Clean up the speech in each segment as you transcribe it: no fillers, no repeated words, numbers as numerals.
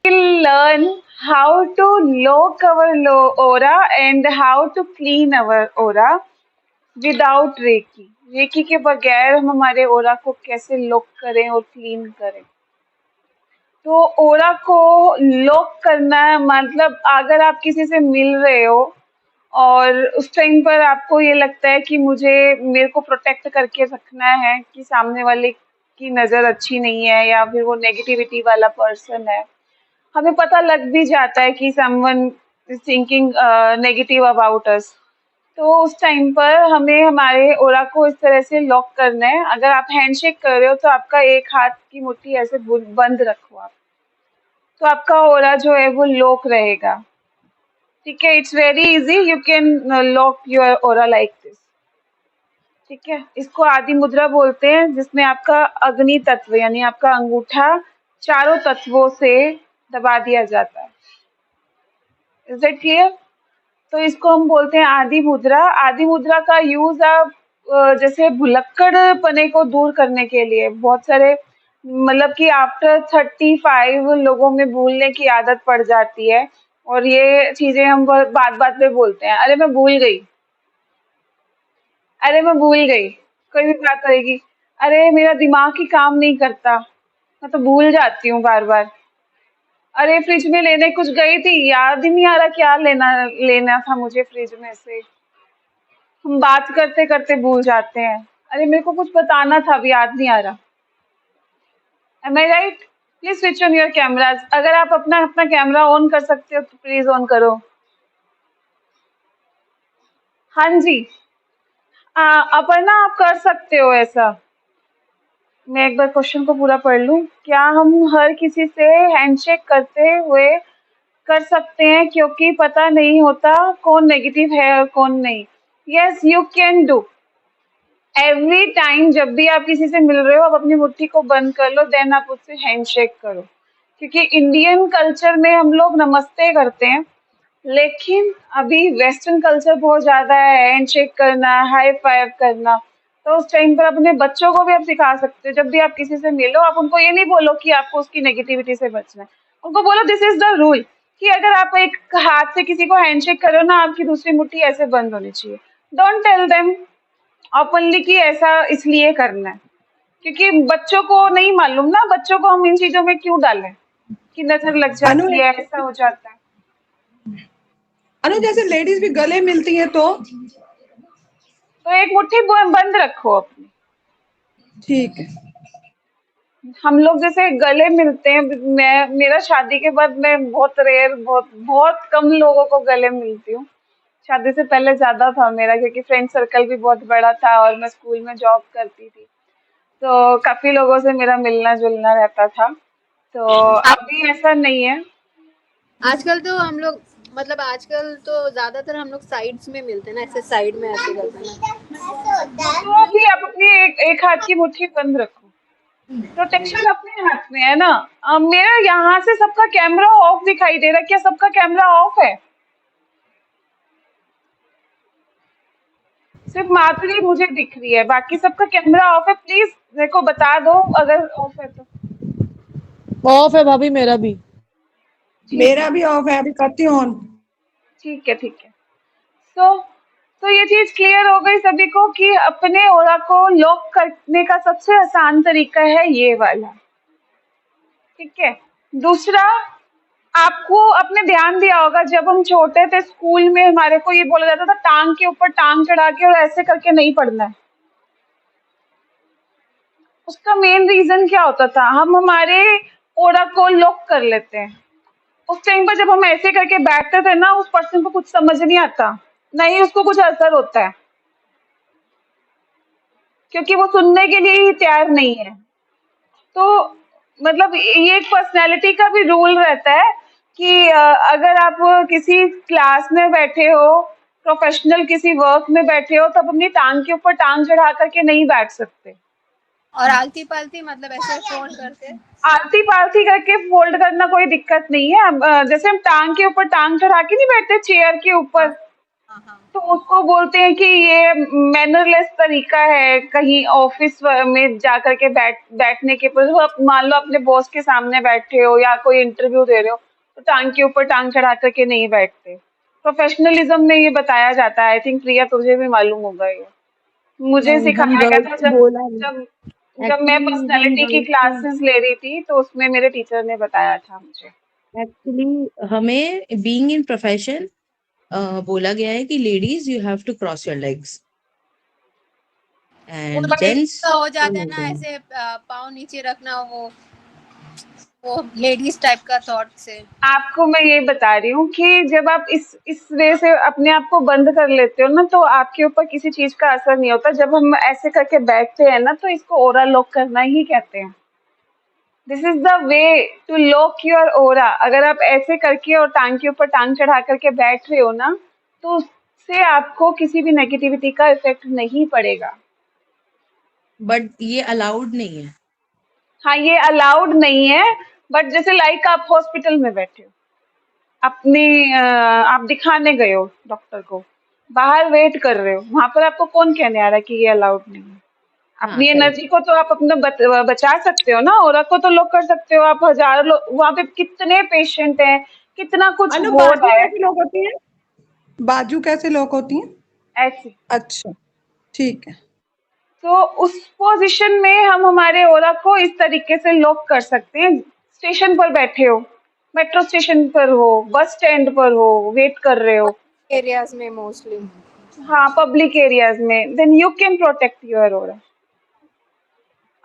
learn how to lock our aura and how to clean our aura without Reiki. Reiki के बगैर हम हमारे ओरा को कैसे लॉक करें और क्लीन करें। तो ओरा को लॉक करना है, मतलब अगर आप किसी से मिल रहे हो और उस टाइम पर आपको ये लगता है कि मेरे को प्रोटेक्ट करके रखना है कि सामने वाले की नजर अच्छी नहीं है या फिर वो नेगेटिविटी वाला पर्सन है, हमें पता लग भी जाता है कि someone is thinking negative about us. तो उस टाइम पर हमें हमारे ओरा को इस तरह से लॉक करना है। अगर आप हैंडशेक कर रहे हो तो आपका एक हाथ की मुट्ठी ऐसे बंद रखो आप, तो आपका ओरा जो है वो लॉक रहेगा। ठीक है, it's very easy, you can lock your aura like this. ठीक है, इसको आदि मुद्रा बोलते हैं, जिसमें आपका अग्नि तत्व यानी आपका अंगूठा चारों तत्वों से दबा दिया जाता है। Is it clear? तो इसको हम बोलते हैं आदि मुद्रा। आदि मुद्रा का यूज आप जैसे भुलक्कड़ पने को दूर करने के लिए, बहुत सारे मतलब कि आफ्टर 35 लोगों में भूलने की आदत पड़ जाती है और ये चीजें हम बात बात पे बोलते हैं, अरे मैं भूल गई, अरे मैं भूल गई। कोई भी बात रहेगी, अरे मेरा दिमाग ही काम नहीं करता, मैं तो भूल जाती हूँ बार बार। अरे फ्रिज में लेने कुछ गई थी, याद ही नहीं आ रहा क्या लेना लेना था मुझे फ्रिज में से। हम बात करते करते भूल जाते हैं, अरे मेरे को कुछ बताना था अभी याद नहीं आ रहा। Am I right? Please switch on your cameras. अगर आप अपना अपना कैमरा ऑन कर सकते हो तो प्लीज ऑन करो। हाँ जी। अपर्णा, आप कर सकते हो ऐसा। मैं एक बार क्वेश्चन को पूरा पढ़ लूं। क्या हम हर किसी से हैंडशेक करते हुए कर सकते हैं क्योंकि पता नहीं होता कौन नेगेटिव है और कौन नहीं? Yes, you can do. Every time जब भी आप किसी से मिल रहे हो, आप अपनी मुट्ठी को बंद कर लो, देन आप उससे हैंडशेक करो। क्योंकि इंडियन कल्चर में हम लोग नमस्ते करते हैं, लेकिन अभी वेस्टर्न कल्चर बहुत ज्यादा है हैंडशेक करना, हाई फाइव करना। तो उस टाइम पर अपने बच्चों को भी आप सिखा सकते हो, जब भी आप किसी से मिलो आप उनको ये नहीं बोलो कि आपको उसकी नेगेटिविटी से बचना है, उनको बोलो दिस इज द रूल कि अगर आप एक हाथ से किसी को हैंडशेक करो ना, आपकी दूसरी मुट्ठी ऐसे बंद होनी चाहिए। डोंट टेल देम ओपनली कि ऐसा इसलिए करना है, क्योंकि बच्चों को नहीं मालूम ना, बच्चों को हम इन चीजों में क्यों डालें कि नजर लग अनु जाती है, ऐसा हो जाता है। अनु जैसे लेडीज भी गले मिलती हैं तो एक मुट्ठी बंद रखो अपनी। ठीक है। हम लोग जैसे गले मिलते हैं, मेरा शादी के बाद मैं बहुत रेयर, बहुत बहुत कम लोगों को गले मिलती हूँ। शादी से पहले ज्यादा था मेरा, क्योंकि फ्रेंड सर्कल भी बहुत बड़ा था और मैं स्कूल में जॉब करती थी, तो काफी लोगों से मेरा मिलना जुलना रहता था। तो अभी ऐसा नहीं है। आजकल तो हम लोग मतलब आजकल तो ज्यादातर हम लोग साइड्स में मिलते हैं ना, ऐसे साइड में ऐसे करते हैं तो अभी आप अपनी एक हाथ की मुट्ठी बंद रखो, प्रोटेक्शन अपने हाथ में है ना। मेरा यहाँ से सबका कैमरा ऑफ दिखाई दे रहा है, क्या सबका कैमरा ऑफ है? सिर्फ माधुरी मुझे दिख रही है, बाकी सबका कैमरा ऑफ है। प्लीज मेरे को बता दो अगर ऑफ है तो। ऑफ है भाभी, मेरा भी। मेरा भी ऑफ है, अभी करती हूँ ऑन। ठीक है, ठीक है। तो ये चीज क्लियर हो गई सभी को कि अपने ओरा को लॉक करने का सबसे आसान तरीका है ये वाला। ठीक है। दूसरा, आपको अपने ध्यान दिया होगा जब हम छोटे थे स्कूल में हमारे को ये बोला जाता था टांग के ऊपर टांग चढ़ा के और ऐसे करके नहीं पढ़ना है। उसका मेन रीजन क्या होता था, हम हमारे ओरा को लॉक कर लेते हैं। उस टाइम पर जब हम ऐसे करके बैठते थे ना, उस पर्सन को कुछ समझ नहीं आता, नहीं उसको कुछ असर होता है, क्योंकि वो सुनने के लिए ही तैयार नहीं है। तो मतलब ये एक पर्सनैलिटी का भी रूल रहता है कि अगर आप किसी क्लास में बैठे हो, प्रोफेशनल किसी वर्क में बैठे हो, तो आप अपनी टांग के ऊपर टांग चढ़ा करके नहीं बैठ सकते। और आलती पालती मतलब ऐसे फोल्ड करके, आलती पालती करके फोल्ड करना कोई दिक्कत नहीं है। जैसे हम टांग के ऊपर टांग चढ़ा के नहीं बैठते चेयर के ऊपर, हाँ हाँ तो उसको बोलते हैं कि ये मैनरलेस तरीका है कहीं ऑफिस में जा करके बैठने के पर। आप मान लो अपने बॉस के सामने बैठे हो या कोई इंटरव्यू दे रहे हो तो टांग के ऊपर टांग चढ़ा करके नहीं बैठते। प्रोफेशनलिज्म में ये बताया जाता है। आई थिंक प्रिया तुझे भी मालूम होगा ये। मुझे नहीं, हम सिखाया गया गर्ल्स था को बोला नहीं। जब जब मैं एक्चुअली हम पर्सनालिटी की गर्ल्स को क्लासेस ले रही थी तो उसमें मेरे टीचर ने बताया था मुझे। एक्चुअली हमें बीइंग इन प्रोफेशन बोला गया है कि ladies you have to cross your legs वो एंड लेडीज जेंट्स का हो को जाता है नहीं ना, करना। ऐसे पाँव नीचे रखना, वो लेडीज टाइप का थॉट से। आपको मैं ये बता रही हूँ कि जब आप इस वे से अपने आप को बंद कर लेते हो ना तो आपके ऊपर किसी चीज का असर नहीं होता। जब हम ऐसे करके बैठते हैं ना तो इसको ओरा लॉक करना ही कहते हैं। This is the way to lock your aura. अगर आप ऐसे करके और टांग के ऊपर टांग चढ़ा करके बैठ रहे हो ना तो उससे आपको किसी भी नेगेटिविटी का इफेक्ट नहीं पड़ेगा। बट ये अलाउड नहीं है। हाँ, ये अलाउड नहीं है। बट जैसे लाइक आप हॉस्पिटल में बैठे हो, अपने आप दिखाने गए हो डॉक्टर को, बाहर वेट कर रहे हो, वहां पर आपको कौन कहने आ रहा है कि ये अलाउड नहीं है? हाँ, अपनी करेक्ट। एनर्जी को तो आप अपना बचा सकते हो ना, और को तो लॉक कर सकते हो आप। हजारों लोग वहां पे, कितने पेशेंट हैं, कितना कुछ अनु, हो बाजू रहा है। कैसे लॉक होती है? बाजू कैसे लॉक होती है? ऐसे अच्छा, ठीक है। तो उस पोजीशन में हम हमारे ओरा को इस तरीके से लॉक कर सकते हैं। स्टेशन पर बैठे हो, मेट्रो स्टेशन पर हो, बस स्टैंड पर हो, वेट कर रहे हो, एरियाज में मोस्टली। हाँ पब्लिक एरियाज में, then you can protect your aura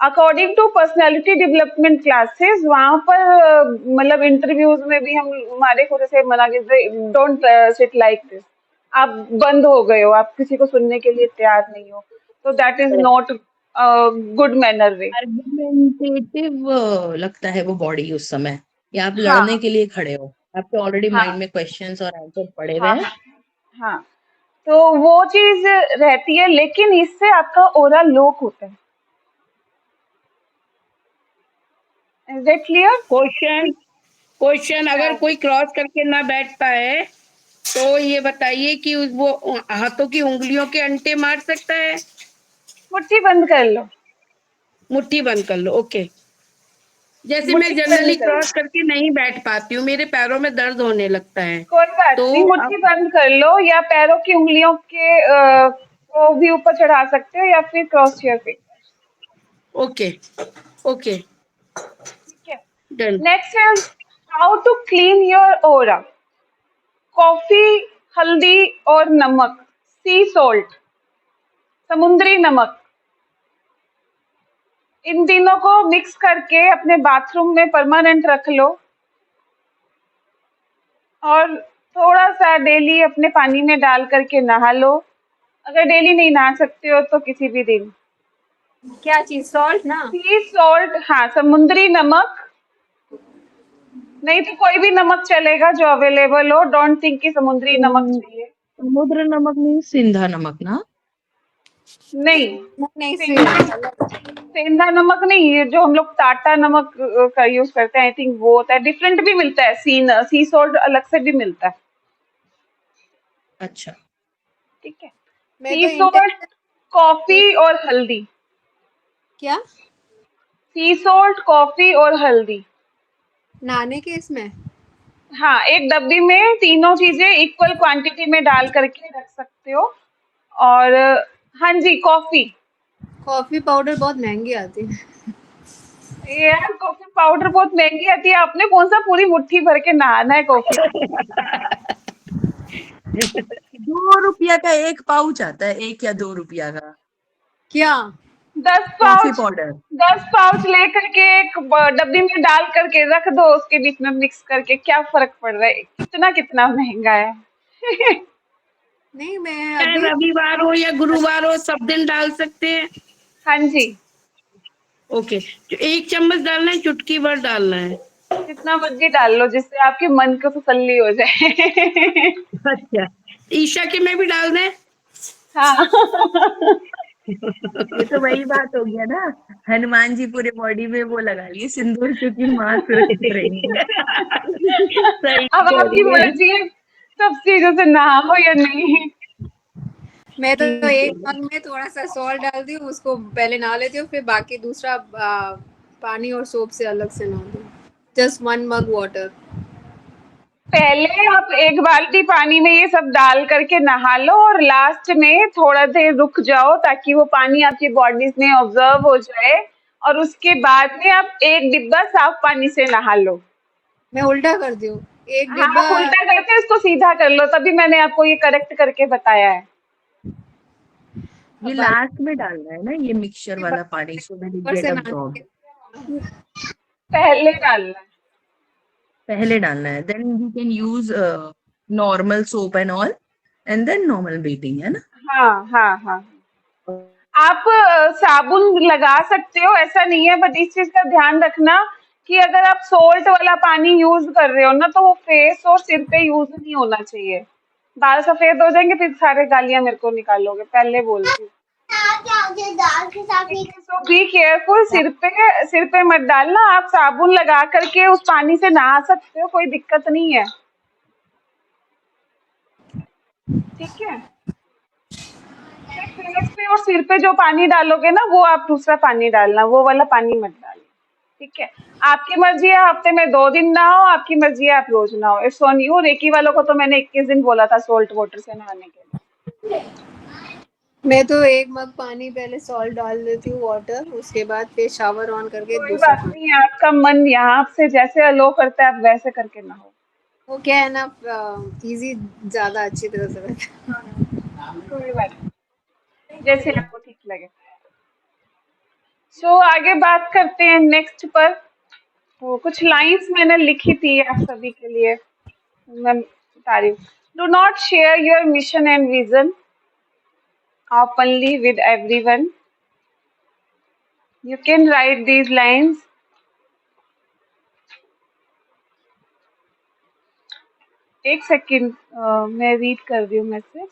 according to personality development classes. वहां पर मतलब इंटरव्यूज में भी हम हमारे खुद से मना करते, डोंट सिट लाइक दिस। आप बंद हो गए हो, आप किसी को सुनने के लिए तैयार नहीं हो, तो that is not good manner way. Argumentative लगता है वो बॉडी उस समय, या आप लड़ने हाँ के लिए खड़े हो, आपके ऑलरेडी हाँ माइंड में क्वेश्चंस और आंसर पड़े हुए हाँ हैं। हाँ हाँ। तो वो चीज रहती है, लेकिन इससे आपका ओरा लोक होता है। Is it clear? Question question अगर कोई क्रॉस करके ना बैठ पाए तो ये बताइए कि वो हाथों की उंगलियों के अंटे मार सकता है? मुट्ठी बंद कर लो। मुट्ठी बंद कर लो, ओके। जैसे मैं मुट्ठी बंद जनरली कर लो, क्रॉस करके नहीं बैठ पाती हूँ, मेरे पैरों में दर्द होने लगता है, कोई बात तो नहीं, मुट्ठी अब बंद कर लो, या पैरों की उंगलियों के को भी ऊपर चढ़ा सकते हो, या फिर cross your finger. Okay okay, ठीक है। Done. Next is how to clean your aura. Coffee, हल्दी और नमक, सी सॉल्ट, समुद्री नमक, इन तीनों को मिक्स करके अपने बाथरूम में परमानेंट रख लो, और थोड़ा सा डेली अपने पानी में डाल करके नहा लो। अगर डेली नहीं नहा सकते हो तो किसी भी दिन। क्या चीज? सॉल्ट ना? सी सॉल्ट, हाँ समुद्री नमक, नहीं तो कोई भी नमक चलेगा जो अवेलेबल हो। डोंट थिंक कि समुद्री नमक चाहिए। समुद्र नमक मीन सिंधा नमक ना? नहीं, नहीं सेंधा सेंधा नमक नहीं, ये जो हम लोग टाटा नमक का यूज करते हैं, आई थिंक वो होता है। डिफरेंट भी मिलता है, सी सॉल्ट अलग से भी मिलता है। अच्छा। ठीक है। मैं तो सी सॉल्ट, कॉफी और हल्दी। क्या? सी सॉल्ट, कॉफी और हल्दी। नहाने के इसमें? हाँ, एक डब्बी में तीनों चीजें इक्वल क्वांटिटी में डाल करके रख सकते हो। और हाँ जी, कॉफी। कॉफी पाउडर बहुत महंगी आती है। यार कॉफी पाउडर बहुत महंगी आती है, आपने कौन सा पूरी मुट्ठी भर के नहाना है कॉफी? 2 रुपया का एक पाउच आता है, 1 या 2 रुपया का क्या? कॉफी10 पाउच, पाउडर। 10 पाउच लेकर के एक डब्बी में डाल करके रख दो, उसके बीच में मिक्स करके, क्या फर्क पड़ रहा है? कितना कितना महंगा है। नहीं, मैं चाहे अभी रविवार हो या गुरुवार हो, सब दिन डाल सकते हैं? हाँ जी, ओके, तो 1 चम्मच डालना है, चुटकी भर डालना है? जितना मर्जी डाल लो, जिससे आपके मन को तसल्ली हो जाए। अच्छा, ईशा के में भी डाल दें? हाँ। ये तो वही बात हो गया ना, हनुमान जी पूरे बॉडी में वो लगा लिए सिंदूर, क्योंकि माँ सुरक्षित रहेंगी। सही अब कह आपकी रही है। मर्जी है सब चीजों से नहाओ या नहीं। मैं तो ठीक एक है। मग में थोड़ा सा सॉल्ट डालती हूँ, उसको पहले नहा लेती हूँ, फिर बाकी दूसरा पानी और सोप से अलग से नहाती हूँ। जस्ट 1 मग वाटर। पहले आप एक बाल्टी पानी में ये सब डाल करके नहा लो और लास्ट में थोड़ा देर रुक जाओ ताकि वो पानी आपकी बॉडी में ऑब्जर्व हो जाए, और उसके बाद में आप एक डिब्बा साफ पानी से नहा लो। मैं उल्टा करती हूँ, एक हाँ, डिब्बा। आप उल्टा करके इसको सीधा कर लो, तभी मैंने आपको ये करेक्ट करके बताया है। ये बाल्टी लास्ट में डालना है ना, ये मिक्सचर वाला पानी, सो दैट इट ऊपर गेट से नहाने अब्सॉर्ब। के। पहले डालना है। पहले डालना है, then you can use normal soap and all, and then normal bathing, है ना। हाँ हाँ हाँ, आप साबुन लगा सकते हो, ऐसा नहीं है, बट इस चीज का ध्यान रखना कि अगर आप सोल्ट वाला पानी यूज कर रहे हो ना, तो वो फेस और सिर पे यूज नहीं होना चाहिए। बाल सफेद हो जाएंगे, फिर सारे गालियां मेरे को निकालोगे, पहले बोलती हूँ। सो बी केयरफुल, सिर पे मत डालना, आप साबुन लगा करके उस पानी से नहा सकते हो, कोई दिक्कत नहीं है। ठीक है, सिर्फ फेस पे और सिर पे जो पानी डालोगे ना, वो आप दूसरा पानी डालना, वो वाला पानी मत डालना। ठीक है, आपकी मर्जी है, हफ्ते में 2 दिन नहाओ, आपकी मर्जी है, आप रोज नहाओ, इट्स ऑन यू। रेकी वालों को तो मैंने 21 दिन बोला था सोल्ट वाटर से नहाने के लिए। मैं तो एक मग पानी पहले सॉल्ट डाल देती हूँ वाटर, उसके बाद फिर शावर ऑन करके कोई दूसरा बात पानी। नहीं, आपका मन यहाँ से जैसे अलो करता है, आप वैसे करके नहाओ। वो क्या है ना, इजी ज्यादा अच्छी तरह से रहता कोई बात नहीं, जैसे आपको ठीक लगे। सो आगे बात करते हैं नेक्स्ट पर। तो कुछ लाइंस मैंने लिखी थी आप सभी के लिए, मैं बता रही हूँ। Do not share your mission and vision openly with everyone. You can write these lines. एक सेकंड, मैं रीड कर रही हूँ मैसेज।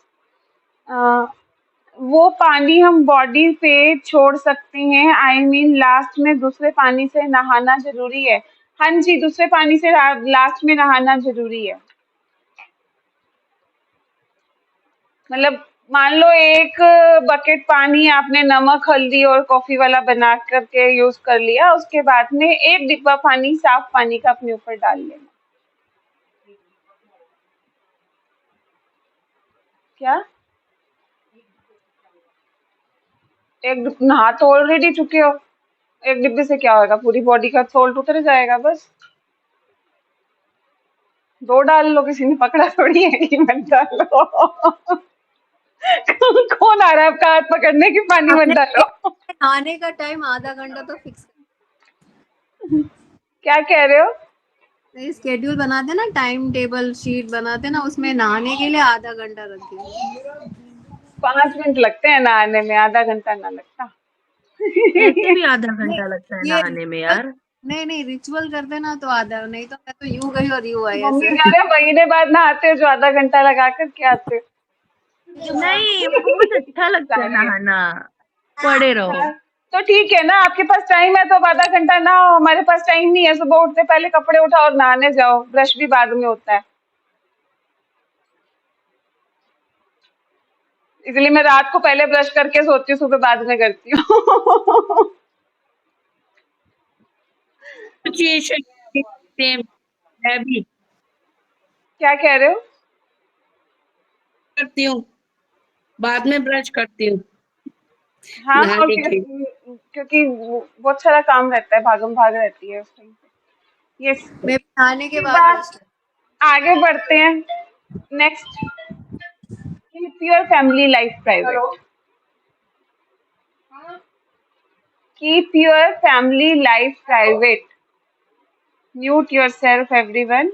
वो पानी हम बॉडी पे छोड़ सकते हैं, आई मीन लास्ट में दूसरे पानी से नहाना जरूरी है। हाँ जी, दूसरे पानी से लास्ट में नहाना जरूरी है। मतलब मान लो एक बकेट पानी आपने नमक हल्दी और कॉफी वाला बना करके यूज कर लिया, उसके बाद में एक डिब्बा पानी साफ पानी का अपने ऊपर डाल लेना। क्या नहा तो ऑलरेडी चुके हो, एक डिब्बे से क्या होगा, पूरी बॉडी का सोल्ट उतर जाएगा बस। 2 डाल लो, किसी ने पकड़ा थोड़ी है कि मत डालो। कौन आ रहा है आपका हाथ पकड़ने की, पानी मत है। डालो। नहाने का टाइम आधा घंटा तो फिक्स क्या कह रहे हो? स्केड्यूल बनाते ना, टाइम टेबल शीट बनाते ना, उसमें नहाने के लिए आधा घंटा रख दिया। 5 मिनट लगते हैं नहाने में, आधा घंटा ना लगता। ऐसे भी आधा नहीं, घंटा लगता है ये नहाने में यार। नहीं रिचुअल करते ना तो आधा, नहीं तो मैं तो यूं गई और यूं आई मम्मी ऐसे। कह रहे हैं, महीने बाद नहाते हो जो आधा घंटा लगा कर के आते हो। नहीं, बहुत अच्छा लगता है नहाना, पड़े रहो। हाँ, तो ठीक है ना, आपके पास टाइम है तो अब आधा घंटा नहाओ, हमारे पास टाइम नहीं है, सुबह उठते पहले कपड़े उठाओ और नहाने जाओ, ब्रश भी बाद में होता है। इसलिए मैं रात को पहले ब्रश करके सोती हूँ, सुबह बाद में करती हूँ। सिचुएशन सेम, मैं भी क्या कह रहे हो? करती हूँ, बाद में ब्रश करती हूँ हाँ, और नहाने के। क्योंकि बहुत सारा काम रहता है, भागम भाग रहती है उस टाइम पे। यस, मैं भी नहाने के उसके बाद बाद ब्रश आगे बढ़ते हैं। Next, keep your family life private. Keep your family life private. Mute yourself everyone,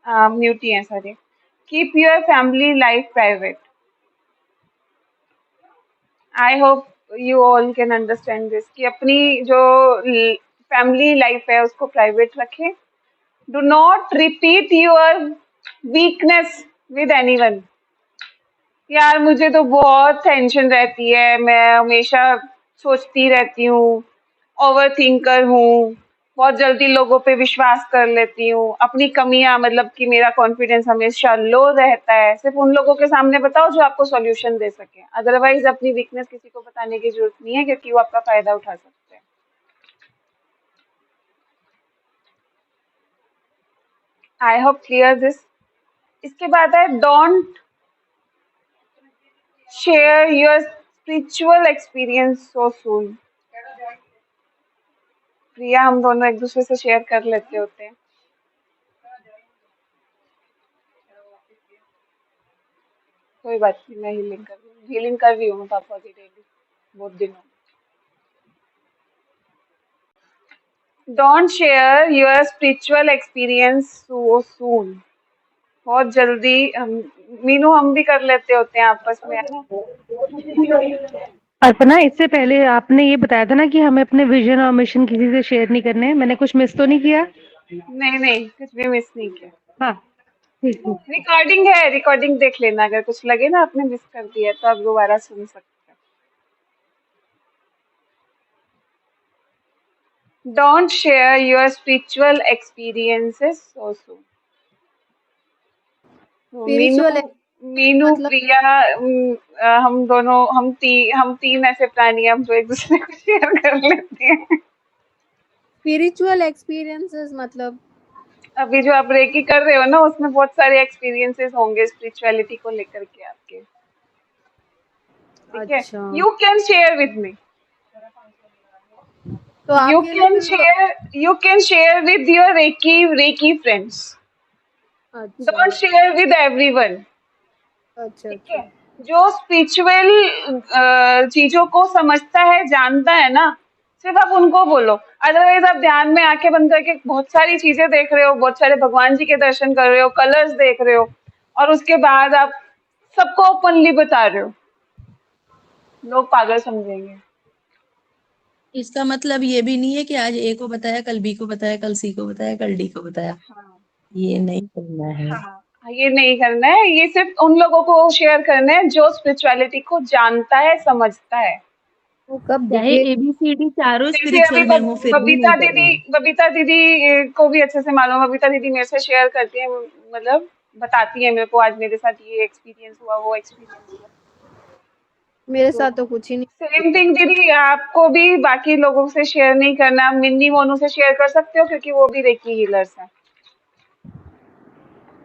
mute ही है sorry. Keep your family life private. I hope you all can understand this, कि अपनी जो फैमिली लाइफ है उसको private रखें। Do not repeat your weakness with anyone. यार मुझे तो बहुत टेंशन रहती है, मैं हमेशा सोचती रहती हूँ, ओवर थिंकर हूँ, बहुत जल्दी लोगों पे विश्वास कर लेती हूँ, अपनी कमियां मतलब कि मेरा कॉन्फिडेंस हमेशा लो रहता है। सिर्फ उन लोगों के सामने बताओ जो आपको सॉल्यूशन दे सके, अदरवाइज अपनी वीकनेस किसी को बताने की जरूरत नहीं है, क्योंकि वो आपका फायदा उठा सकते हैं। I hope clear this. इसके बाद है don't share your spiritual experience so soon. Priya, हम दोनों एक दूसरे से शेयर कर लेते होते हैं। कोई बात नहीं, मैं हीलिंग कर रही हूँ मैं पापा की डेली, बहुत दिनों। Don't share your spiritual experience so soon. बहुत जल्दी मीनू हम भी कर लेते होते हैं आपस में, है ना। अर्पणा, इससे पहले आपने ये बताया था ना कि हमें अपने विजन और मिशन किसी से शेयर नहीं करने। मैंने कुछ मिस तो नहीं किया? नहीं नहीं, कुछ भी मिस नहीं किया। हाँ, ठीक है। रिकॉर्डिंग है, रिकॉर्डिंग देख लेना, अगर कुछ लगे ना आपने मिस कर दिया तो आप दोबारा सुन सकते हो। Don't share your spiritual experiences so soon. Meenu spiritual Meenu मतलब प्रिया, हम दोनों, हम तीन ऐसे प्राणी हैं, हम जो एक दूसरे को शेयर कर लेते हैं। स्पिरिचुअल एक्सपीरियंसेस मतलब अभी जो आप रेकी कर रहे हो ना, उसमें बहुत सारे एक्सपीरियंसेस होंगे स्पिरिचुअलिटी को लेकर के आपके, ठीक है। अच्छा, you can share with me, तो यू आपके लिए कैन फिर share, you can share with your Reiki friends. अच्छा डोंट शेयर विद एवरीवन, अच्छा ठीक है। अच्छा जो स्पिरिचुअल चीजों को समझता है, जानता है ना, सिर्फ आप उनको बोलो। अदरवाइज आप ध्यान में आंखें बंद करके बहुत सारी चीजें देख रहे हो, बहुत सारे भगवान जी के दर्शन कर रहे हो, कलर्स देख रहे हो, और उसके बाद आप सबको ओपनली बता रहे हो, लोग पागल समझेंगे। इसका मतलब ये भी नहीं है कि आज ए को बताया, कल बी को बताया, कल सी को बताया, कल डी को बताया। हाँ ये नहीं करना है। हाँ, ये नहीं करना है। ये सिर्फ उन लोगों को शेयर करना है जो स्पिरिचुअलिटी को जानता है, समझता है। वो कब चाहे दिखे? एबीसीडी चारों जैसे अभी स्पिरिचुअल में हो, फिर भी नहीं करना है। बबीता दीदी को भी अच्छे से मालूम है। बबीता दीदी मेरे से शेयर करती है, मतलब बताती है मेरे को, आज मेरे साथ ये एक्सपीरियंस हुआ, वो एक्सपीरियंस हुआ। मेरे तो साथ तो कुछ ही नहीं। सेम थिंग दीदी, आपको भी बाकी लोगों से शेयर नहीं करना। मिन्नी मोनू से शेयर कर सकते हो, क्योंकि वो भी रेकी हीलर्स हैं,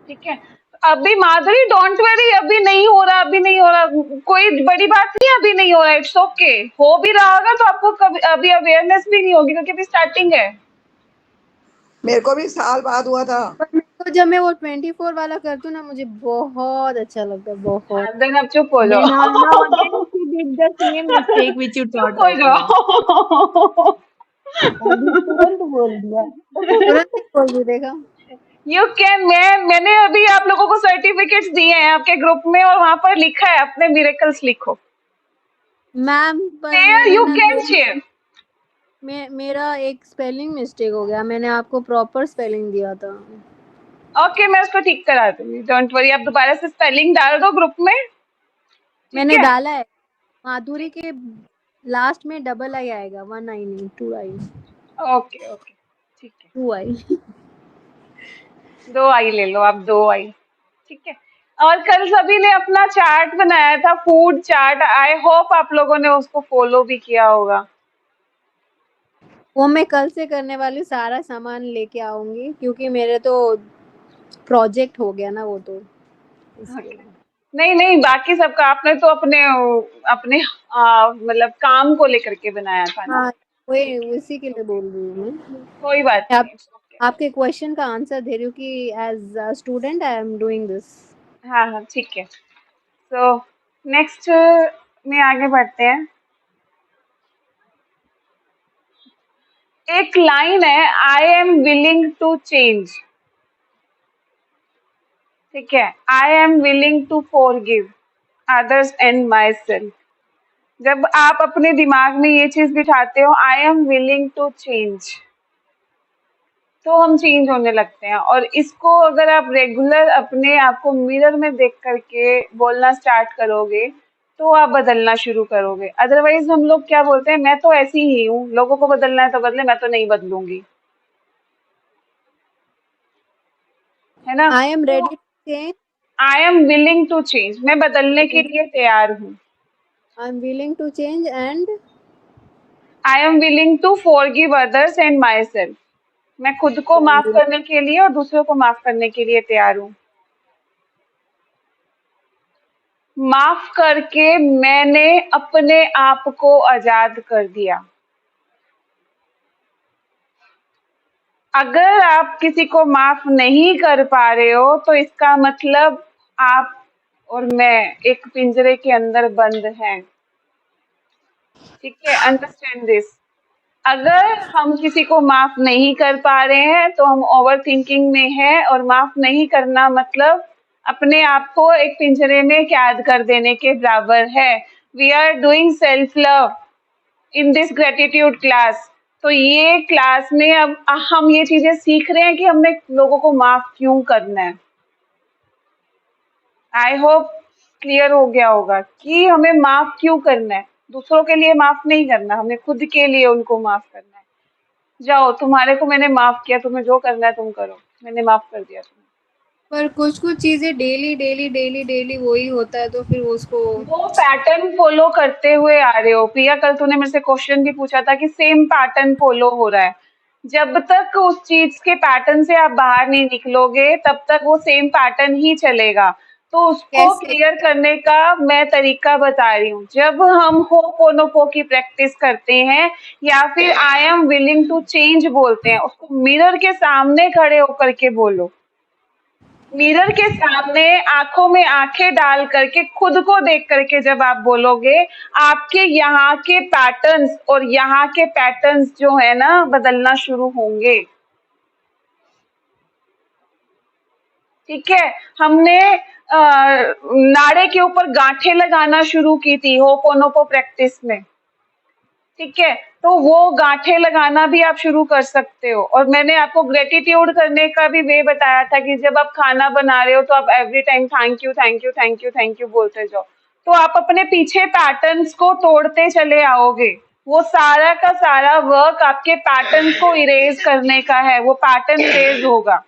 ठीक है। अभी माधुरी, डोंट वरी, अभी नहीं हो रहा, अभी नहीं हो रहा, कोई बड़ी बात नहीं है, अभी नहीं हो रहा, इट्स ओके। हो भी रहा होगा तो आपको कभी अभी अवेयरनेस भी नहीं होगी, क्योंकि अभी स्टार्टिंग है। मेरे को भी साल बाद हुआ था। पर मेरे को जब मैं वो 24 वाला करती हूँ ना, मुझे बहुत अच्छा लगता है, बहुत। देन अब चुप हो Then now जाओ। again she did the same mistake which you चुप taught हो us now. जाओ। अभी तुरंत बोल दिया। तुरंत ही बोल दी, देखा। यू कैन, मैंने अभी आप लोगों को सर्टिफिकेट्स दिए हैं आपके ग्रुप में, और वहां पर लिखा है अपने मिरेकल्स लिखो, मैम पर देयर मैंने यू ना कैन शेयर। मेरा एक स्पेलिंग मिस्टेक हो गया। मैंने आपको प्रॉपर स्पेलिंग दिया था। ओके, मैं उसको ठीक करा दूंगी, डोंट वरी। आप दोबारा से स्पेलिंग डाल दो ग्रुप में, ठीक मैंने है। डाला है। माधुरी के लास्ट में डबल आई आएगा, 1 आई नहीं, 2 आई। ओके ओके, ठीक है। 2 आई। 2 आई ले लो आप, 2 आई, ठीक है। और कल सभी ने अपना चार्ट बनाया था, फूड चार्ट। आई होप आप लोगों ने उसको फॉलो भी किया होगा। वो मैं कल से करने वाली, सारा सामान लेके आऊंगी, क्योंकि मेरे तो प्रोजेक्ट हो गया ना वो, तो इसलिए। नहीं नहीं, बाकी सबका आपने तो अपने अपने मतलब काम को लेकर के बनाया था ना। हाँ, वही उसी के लिए बोल रही हूँ मैं। कोई बात आप नहीं, it's okay। आपके क्वेश्चन का आंसर दे रही हूँ कि as a student I am doing this. हाँ हाँ, ठीक है। तो नेक्स्ट में आगे बढ़ते हैं। एक लाइन है, I am willing to change, ठीक है। I am willing to forgive others एंड माई सेल्फ। जब आप अपने दिमाग में ये चीज बिठाते हो, I am willing to change, तो हम चेंज होने लगते हैं। और इसको अगर आप रेगुलर अपने आप को मिरर में देख करके बोलना स्टार्ट करोगे, तो आप बदलना शुरू करोगे। अदरवाइज हम लोग क्या बोलते हैं, मैं तो ऐसी ही हूँ, लोगों को बदलना है तो बदले, मैं तो नहीं बदलूंगी। है ना? I am ready to change, I am willing to change, मैं बदलने के लिए तैयार हूँ। I am willing to change and I am willing to forgive others एंड माई सेल्फ, मैं खुद को माफ करने के लिए और दूसरों को माफ करने के लिए तैयार हूँ। माफ करके मैंने अपने आप को आजाद कर दिया। अगर आप किसी को माफ नहीं कर पा रहे हो तो इसका मतलब आप और मैं एक पिंजरे के अंदर बंद हैं। ठीक है, अंडरस्टैंड दिस। अगर हम किसी को माफ नहीं कर पा रहे हैं तो हम ओवर थिंकिंग में हैं, और माफ नहीं करना मतलब अपने आप को एक पिंजरे में कैद कर देने के बराबर है। We are doing self love in this gratitude class. तो ये क्लास में अब हम ये चीजें सीख रहे हैं कि हमने लोगों को माफ क्यों करना है। आई होप क्लियर हो गया होगा कि हमें माफ क्यों करना है। दूसरों के लिए माफ नहीं करना, हमें खुद के लिए उनको माफ करना है। जाओ, तुम्हारे को मैंने माफ किया, तुम्हें जो करना है तुम करो, मैंने माफ कर दिया तुम्हें। पर कुछ कुछ चीजें डेली डेली डेली डेली वही होता है, तो फिर उसको वो पैटर्न फॉलो करते हुए आ रहे हो प्रिया। कल तूने मेरे से क्वेश्चन भी पूछा था कि सेम पैटर्न फॉलो हो रहा है। जब तक उस चीज के पैटर्न से आप बाहर नहीं निकलोगे तब तक वो सेम पैटर्न ही चलेगा। तो उसको कैसे क्लियर करने का मैं तरीका बता रही हूँ। जब हम होपोनोपो की प्रैक्टिस करते हैं या फिर I am willing to change बोलते हैं, उसको मिरर के सामने खड़े होकर के बोलो। मिरर के सामने आंखों में आंखें डाल करके खुद को देख करके जब आप बोलोगे, आपके यहाँ के पैटर्न्स और यहाँ के पैटर्न्स जो है ना बदलना शुरू होंगे। ठीक है, हमने नाड़े के ऊपर गांठें लगाना शुरू की थी होपोनोपो प्रैक्टिस में। ठीक है, तो वो गांठें लगाना भी आप शुरू कर सकते हो। और मैंने आपको ग्रेटिट्यूड करने का भी वे बताया था कि जब आप खाना बना रहे हो तो आप every time thank you thank you thank you thank you बोलते जाओ। तो आप अपने पीछे पैटर्न्स को तोड़ते चले आओगे। वो सारा का सारा वर्क आपके पैटर्न को इरेज करने का है, वो पैटर्न इरेज होगा।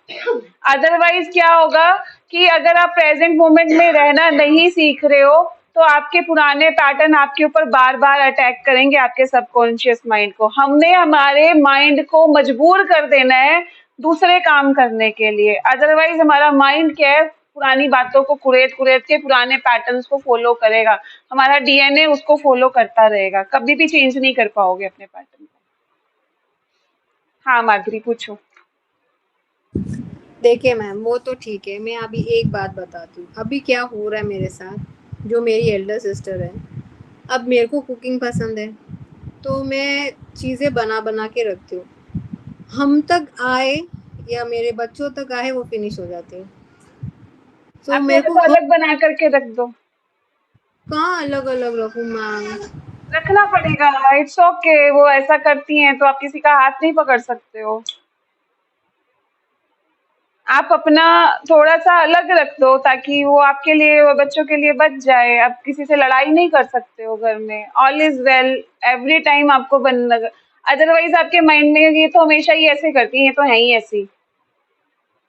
अदरवाइज क्या होगा कि अगर आप प्रेजेंट मोमेंट में रहना नहीं सीख रहे हो तो आपके पुराने पैटर्न आपके ऊपर बार बार अटैक करेंगे, आपके सबकॉन्शियस माइंड को। हमने हमारे माइंड को मजबूर कर देना है दूसरे काम करने के लिए। अदरवाइज हमारा माइंड क्या है, पुरानी बातों को कुरेद कुरेद के पुराने पैटर्न्स को फॉलो करेगा। हमारा डीएनए उसको फॉलो करता रहेगा, कभी भी चेंज नहीं कर पाओगे अपने पैटर्न को। हाँ माधुरी पूछो। देखिए मैम, वो तो ठीक है। मैं अभी एक बात बताती हूँ अभी क्या हो रहा है मेरे साथ। जो मेरी एल्डर सिस्टर है, अब मेरे को कुकिंग पसंद है तो मैं चीज़ें बना बना के रखती हूँ। हम तक आए या मेरे बच्चों तक आए वो फिनिश हो जाती है। तो आप मेरे थोड़ा को सा अलग बना करके रख दो। कहाँ अलग अलग रखूँ मैम? रखना पड़ेगा, इट्स ओके। वो ऐसा करती हैं तो आप किसी का हाथ नहीं पकड़ सकते हो। आप अपना थोड़ा सा अलग रख दो ताकि वो आपके लिए, वो बच्चों के लिए बच जाए। आप किसी से लड़ाई नहीं कर सकते हो घर में। All is well, every time आपको बनना। अदरवाइज आपके माइंड में ये तो हमेशा ही ऐसे करती है, ये तो है ही ऐसी,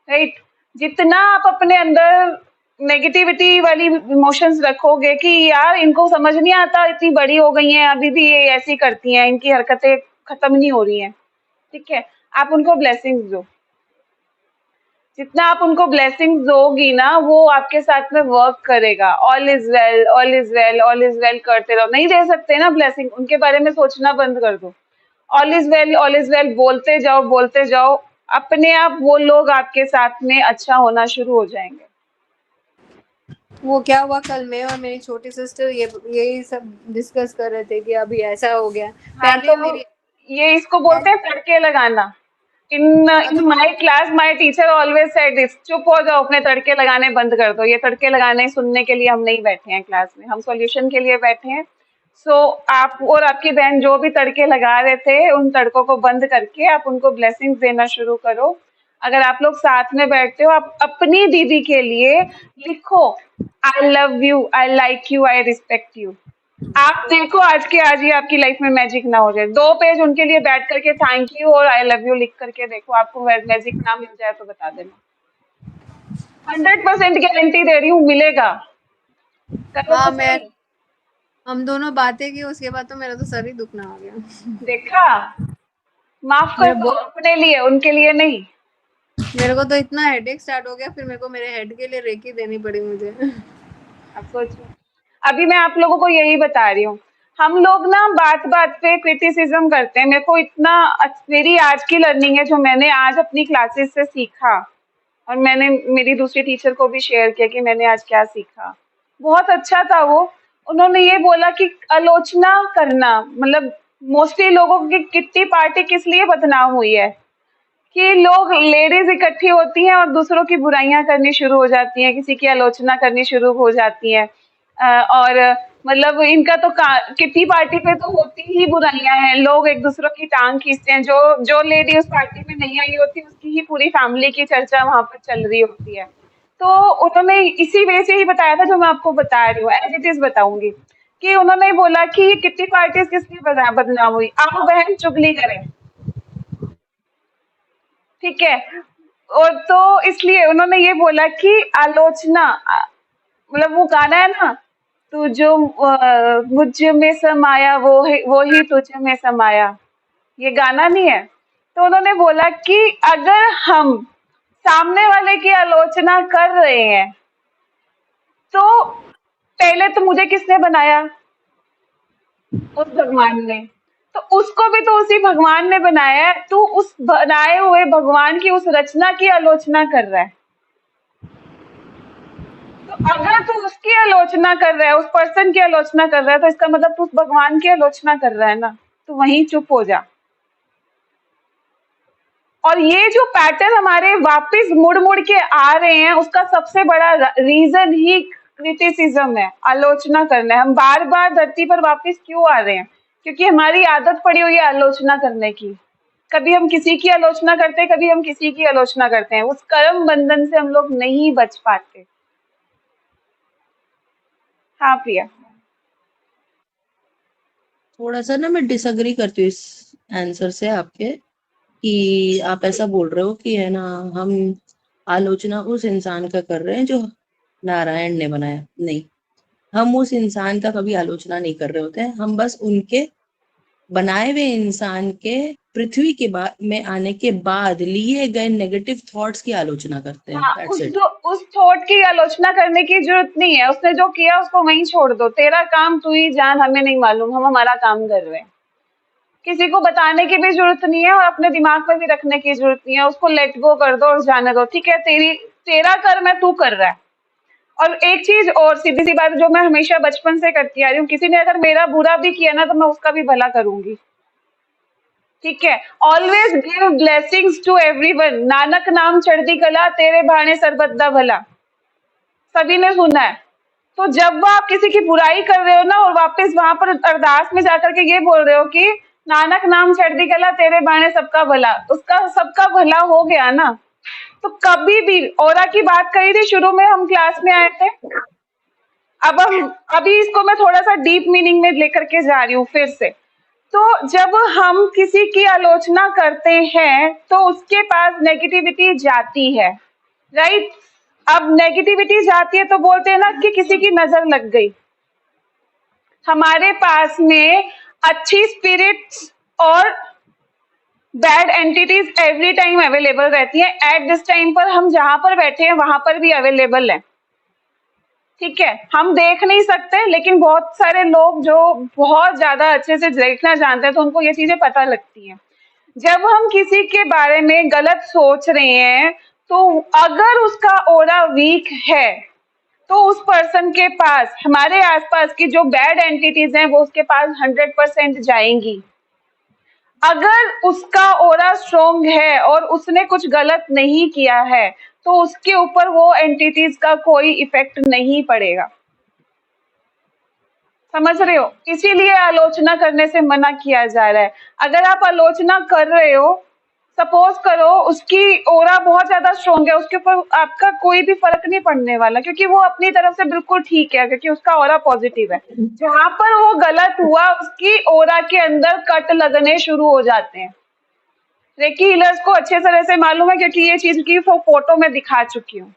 राइट। जितना आप अपने अंदर नेगेटिविटी वाली इमोशंस रखोगे कि यार इनको समझ नहीं आता, इतनी बड़ी हो गई हैं अभी भी ये ऐसी करती हैं, इनकी हरकतें खत्म नहीं हो रही हैं। ठीक है, आप उनको ब्लेसिंग्स दो। जितना आप उनको ब्लेसिंग्स दोगी ना वो आपके साथ में वर्क करेगा। All is well, all is well, all is well करते रहो। नहीं दे सकते ना ब्लेसिंग, उनके बारे में सोचना बंद कर दो। ऑल इज वेल बोलते जाओ, बोलते जाओ। अपने आप वो लोग आपके साथ में अच्छा होना शुरू हो जाएंगे। वो क्या हुआ, कल मैं और मेरी छोटी सिस्टर यही सब डिस्कस कर रहे थे कि अभी ऐसा हो गया। हाँ, पहले तो मेरी ये इसको बोलते हैं तड़के लगाना। In in my class my teacher always said this, चुप हो जाओ, अपने तड़के लगाने बंद कर दो। ये तड़के लगाने सुनने के लिए हम नहीं बैठे हैं क्लास में, हम सॉल्यूशन के लिए बैठे हैं। सो आप और आपकी बहन जो भी तड़के लगा रहे थे उन तड़कों को बंद करके आप उनको ब्लेसिंग्स देना शुरू करो। अगर आप लोग साथ में बैठते हो, आप अपनी दीदी के लिए लिखो, I love you, I like you, I respect you. आप देखो आज के आज ही आपकी लाइफ में मैजिक ना हो जाए। 2 पेज उनके लिए बैठ करके थैंक यू और आई लव यू लिख करके देखो, आपको मैजिक ना मिल जाए तो बता देना। 100% गारंटी दे रही हूँ, मिलेगा। करो हाँ तो मैं सही। हम दोनों बातें की उसके बाद तो मेरा तो सर ही दुखना आ गया। देखा, माफ कर मैं दो, बहुत अपने लिए, उनके लिए नहीं। मेरे को तो इतना हेडेक स्टार्ट हो गया, फिर मेरे को मेरे हेड के लिए रेकी देनी पड़ी मुझे। आप सोचो, अभी मैं आप लोगों को यही बता रही हूँ, हम लोग ना बात बात पे क्रिटिसिज्म करते हैं। मेरे को इतना मेरी आज की लर्निंग है जो मैंने आज अपनी क्लासेस से सीखा, और मैंने मेरी दूसरी टीचर को भी शेयर किया कि मैंने आज क्या सीखा। बहुत अच्छा था वो। उन्होंने ये बोला कि आलोचना करना, मतलब मोस्टली लोगों की किट्टी पार्टी किस लिए बदनाम हुई है कि लोग, लेडीज इकट्ठी होती हैं और दूसरों की बुराइयां करनी शुरू हो जाती हैं, किसी की आलोचना करनी शुरू हो जाती हैं। और मतलब इनका तो किट्टी पार्टी पे तो होती ही बुराइयां हैं, लोग एक दूसरों की टांग खींचते हैं। जो जो लेडी उस पार्टी में नहीं आई होती उसकी ही पूरी फैमिली की चर्चा वहां पर चल रही होती है। तो उन्होंने इसी वे से ही बताया था जो मैं आपको बता रही हूँ, एज इट इज बताऊंगी। कि उन्होंने बोला कि ये किट्टी पार्टी किस लिए बदनाम हुई, आओ बहन चुगली करें, ठीक है। और तो इसलिए उन्होंने ये बोला कि आलोचना, मतलब वो गाना है ना, तू जो मुझ में समाया वो ही तुझ में समाया, ये गाना नहीं है। तो उन्होंने बोला कि अगर हम सामने वाले की आलोचना कर रहे हैं तो पहले तो मुझे किसने बनाया, उस भगवान ने। तो उसको भी तो उसी भगवान ने बनाया है, तू उस बनाए हुए भगवान की उस रचना की आलोचना कर रहा है। तो अगर तू उसकी आलोचना कर रहा है, उस पर्सन की आलोचना कर रहा है, तो इसका मतलब तू उस भगवान की आलोचना कर रहा है ना, तो वहीं चुप हो जा। और ये जो पैटर्न हमारे वापस मुड़ मुड़ के आ रहे हैं, उसका सबसे बड़ा रीजन ही क्रिटिसिज्म है, आलोचना करना है। हम बार बार धरती पर वापस क्यों आ रहे हैं? क्योंकि हमारी आदत पड़ी हुई है आलोचना करने की। कभी हम किसी की आलोचना करते हैं, कभी हम किसी की आलोचना करते हैं। उस कर्म बंधन से हम लोग नहीं बच पाते। हाँ प्रिया। थोड़ा सा ना मैं डिसएग्री करती हूँ इस आंसर से आपके, कि आप ऐसा बोल रहे हो कि है ना, हम आलोचना उस इंसान का कर रहे हैं जो नारायण ने बनाया। नहीं, हम उस इंसान का कभी आलोचना नहीं कर रहे होते हैं, हम बस उनके बनाए हुए इंसान के पृथ्वी के बाद में आने के बाद लिए गए नेगेटिव थॉट्स की आलोचना करते हैं। हाँ, दैट्स इट। उस थॉट की आलोचना करने की जरूरत नहीं है। उसने जो किया उसको वहीं छोड़ दो। तेरा काम तू ही जान, हमें नहीं मालूम, हम हमारा काम कर रहे हैं। किसी को बताने की भी जरूरत नहीं है और अपने दिमाग पर भी रखने की जरूरत नहीं है। उसको लेट गो कर दो और जाने दो, ठीक है। तेरा कर्म है, तू कर रहा है। और एक चीज और सीधी सी बात जो मैं हमेशा बचपन से करती आ रही हूँ, किसी ने अगर मेरा बुरा भी किया ना तो मैं उसका भी भला करूंगी, ठीक है। Always give blessings to everyone, Nanak नाम चढ़ती कला, तेरे भाने सरबत्ता भला, सभी ने सुना है। तो जब आप किसी की बुराई कर रहे हो ना और वापस वहां पर अरदास में जाकर के ये बोल रहे हो कि नानक नाम चढ़ती कला, तेरे बाणे सबका भला, उसका सबका भला हो गया ना। तो कभी भी औरा की बात करी थी शुरू में, हम क्लास में आए थे। अब हम अभी इसको मैं थोड़ा सा डीप मीनिंग में लेकर के जा रही हूँ फिर से। तो जब हम किसी की आलोचना करते हैं तो उसके पास नेगेटिविटी जाती है, राइट। अब नेगेटिविटी जाती है तो बोलते हैं ना कि किसी की नजर लग गई। हमारे पास में अच्छी स्पिरिट्स और bad entities every time available रहती है। एट दिस टाइम पर हम जहां पर बैठे हैं वहां पर भी अवेलेबल है, ठीक है। हम देख नहीं सकते, लेकिन बहुत सारे लोग जो बहुत ज्यादा अच्छे से देखना जानते हैं तो उनको ये चीजें पता लगती हैं। जब हम किसी के बारे में गलत सोच रहे हैं तो अगर उसका ऑरा वीक है तो उस पर्सन के पास, हमारे आसपास की जो बैड एंटिटीज हैं वो उसके पास 100% जाएंगी। अगर उसका ऑरा स्ट्रोंग है और उसने कुछ गलत नहीं किया है तो उसके ऊपर वो एंटिटीज का कोई इफेक्ट नहीं पड़ेगा। समझ रहे हो? इसीलिए आलोचना करने से मना किया जा रहा है। अगर आप आलोचना कर रहे हो, सपोज करो उसकी ओरा बहुत ज्यादा स्ट्रोंग है, उसके ऊपर आपका कोई भी फर्क नहीं पड़ने वाला, क्योंकि वो अपनी तरफ से बिल्कुल ठीक है, क्योंकि उसका ओरा पॉजिटिव है। जहां पर वो गलत हुआ उसकी ओरा के अंदर कट लगने शुरू हो जाते हैं। रेकी हीलर्स को अच्छे तरह से मालूम है, क्योंकि ये चीज की फोटो में दिखा चुकी हूँ।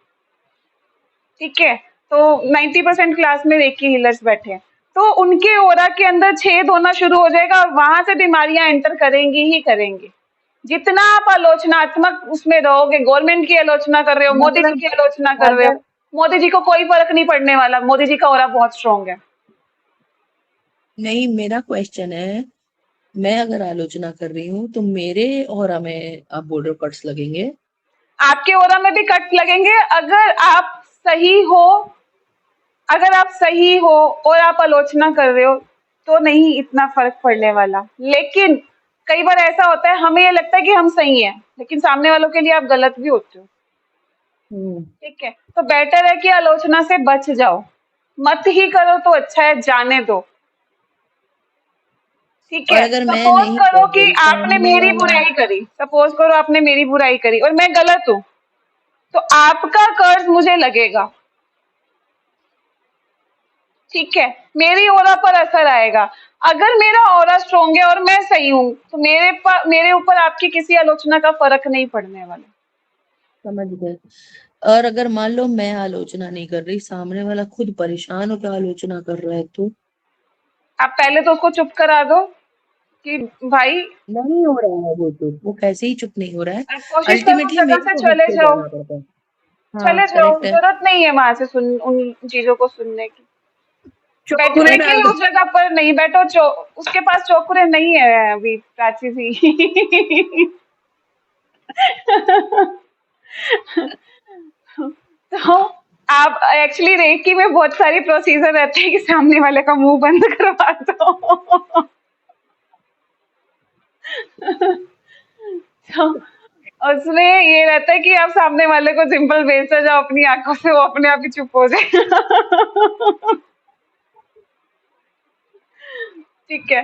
ठीक है, तो 90% क्लास में रेकी हीलर्स बैठे हैं, तो उनके ओरा के अंदर छेद होना शुरू हो जाएगा और वहां से बीमारियां एंटर करेंगी ही करेंगी। जितना आप आलोचनात्मक उसमें रहोगे, गवर्नमेंट की आलोचना कर रहे हो, मोदी जी मतलब की आलोचना कर रहे हो, अगर मोदी जी को कोई फर्क नहीं पड़ने वाला, मोदी जी का ओरा बहुत स्ट्रांग है। नहीं, मेरा क्वेश्चन है, मैं अगर आलोचना कर रही हूँ तो मेरे ऑरा में आप बोल रहे हो कट्स लगेंगे। आपके ओरा में भी कट लगेंगे अगर आप सही हो, अगर आप सही हो और आप आलोचना कर रहे हो तो नहीं इतना फर्क पड़ने वाला। लेकिन कई बार ऐसा होता है, हमें ये लगता है कि हम सही हैं, लेकिन सामने वालों के लिए आप गलत भी होते हो। ठीक है, तो बेटर है कि आलोचना से बच जाओ, मत ही करो तो अच्छा है, जाने दो। ठीक और है, अगर मैं सपोज नहीं करो कर कि रही, आपने सामने मेरी वाला बुराई करी, सपोज करो आपने मेरी बुराई करी और मैं गलत हूं, तो आपका कर्ज मुझे लगेगा। ठीक है, मेरी ओरा पर असर आएगा। अगर मेरा ओरा स्ट्रोंग है और मैं सही हूं तो मेरे ऊपर आपकी किसी आलोचना का फर्क नहीं पड़ने वाला। समझ गए। और अगर मान लो मैं आलोचना नहीं कर रही, सामने वाला खुद परेशान होकर आलोचना कर रहा है, तो आप पहले तो उसको चुप करा दो कि भाई, नहीं हो रहा है वो, तो वो कैसे ही चुप नहीं हो रहा है। आप कोशिश करो अल्टीमेटली जगह मेरे से को हक चले पे जाओ, जाना पड़ता है। हाँ, चले जाओ, करेक्ट है। जरूरत नहीं है वहां से उन चीजों को सुनने की। चौकुरे बैठने के डाल उस जगह पर नहीं बैठो, उसके पास चौकुरे नहीं है अभी, प्राची सी। तो आप एक्चुअली रेकी में बहुत सारी प्रोसीजर रहते हैं कि सामने वाले का मुंह बंद करवा दो। तो उसमें ये रहता है कि आप सामने वाले को सिंपल भेजते जाओ अपनी आंखों से, वो अपने आप ही चुप हो जाए। ठीक है,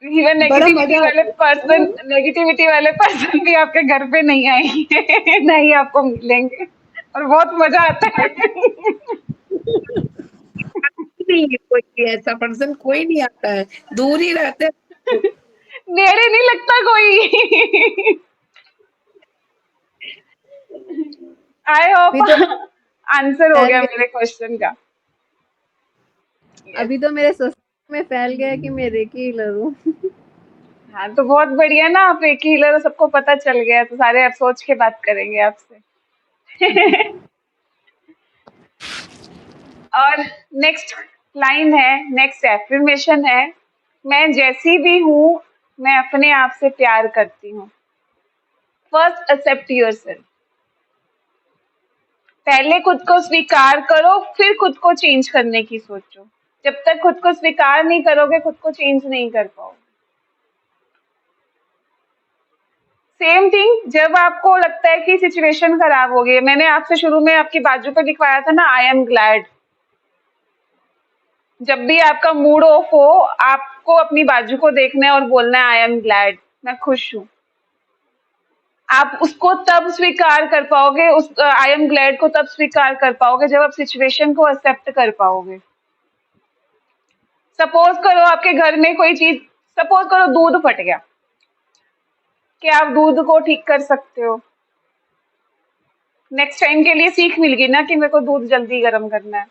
इवन बड़ा मजा आता नेगेटिविटी वाले पर्सन भी आपके घर पे नहीं आएंगे। नहीं आपको मिलेंगे और बहुत मजा आता है। नहीं है, कोई ऐसा पर्सन कोई नहीं आता है, दूर ही रहते हैं। मेरे नहीं लगता कोई। आई होप अभी तो आंसर हो फैल गया गया, मेरे क्वेश्चन का। अभी तो मेरे सोसाइटी में फैल गया कि मैं रेकी हीलर हूँ। हाँ तो बहुत बढ़िया ना, आप एक ही हीलर हो, सबको पता चल गया, तो सारे अब सोच के बात करेंगे आपसे। और नेक्स्ट लाइन है, नेक्स्ट एफर्मेशन है, मैं जैसी भी हूँ, मैं अपने आप से प्यार करती हूँ। फर्स्ट एक्सेप्ट योरसेल्फ, पहले खुद को स्वीकार करो, फिर खुद को चेंज करने की सोचो। जब तक खुद को स्वीकार नहीं करोगे, खुद को चेंज नहीं कर पाओगे। सेम थिंग, जब आपको लगता है कि सिचुएशन खराब हो गई है, मैंने आपसे शुरू में आपकी बाजू पे लिखवाया था ना, आई एम ग्लैड। जब भी आपका मूड ऑफ हो, आपको अपनी बाजू को देखना है और बोलना है आई एम ग्लैड, मैं खुश हूँ। आप उसको तब स्वीकार कर पाओगे, उस आई एम ग्लैड को तब स्वीकार कर पाओगे जब आप सिचुएशन को एक्सेप्ट कर पाओगे। सपोज करो आपके घर में कोई चीज, सपोज करो दूध फट गया, क्या आप दूध को ठीक कर सकते हो? नेक्स्ट टाइम के लिए सीख मिल गई ना कि मेरे को दूध जल्दी गर्म करना है।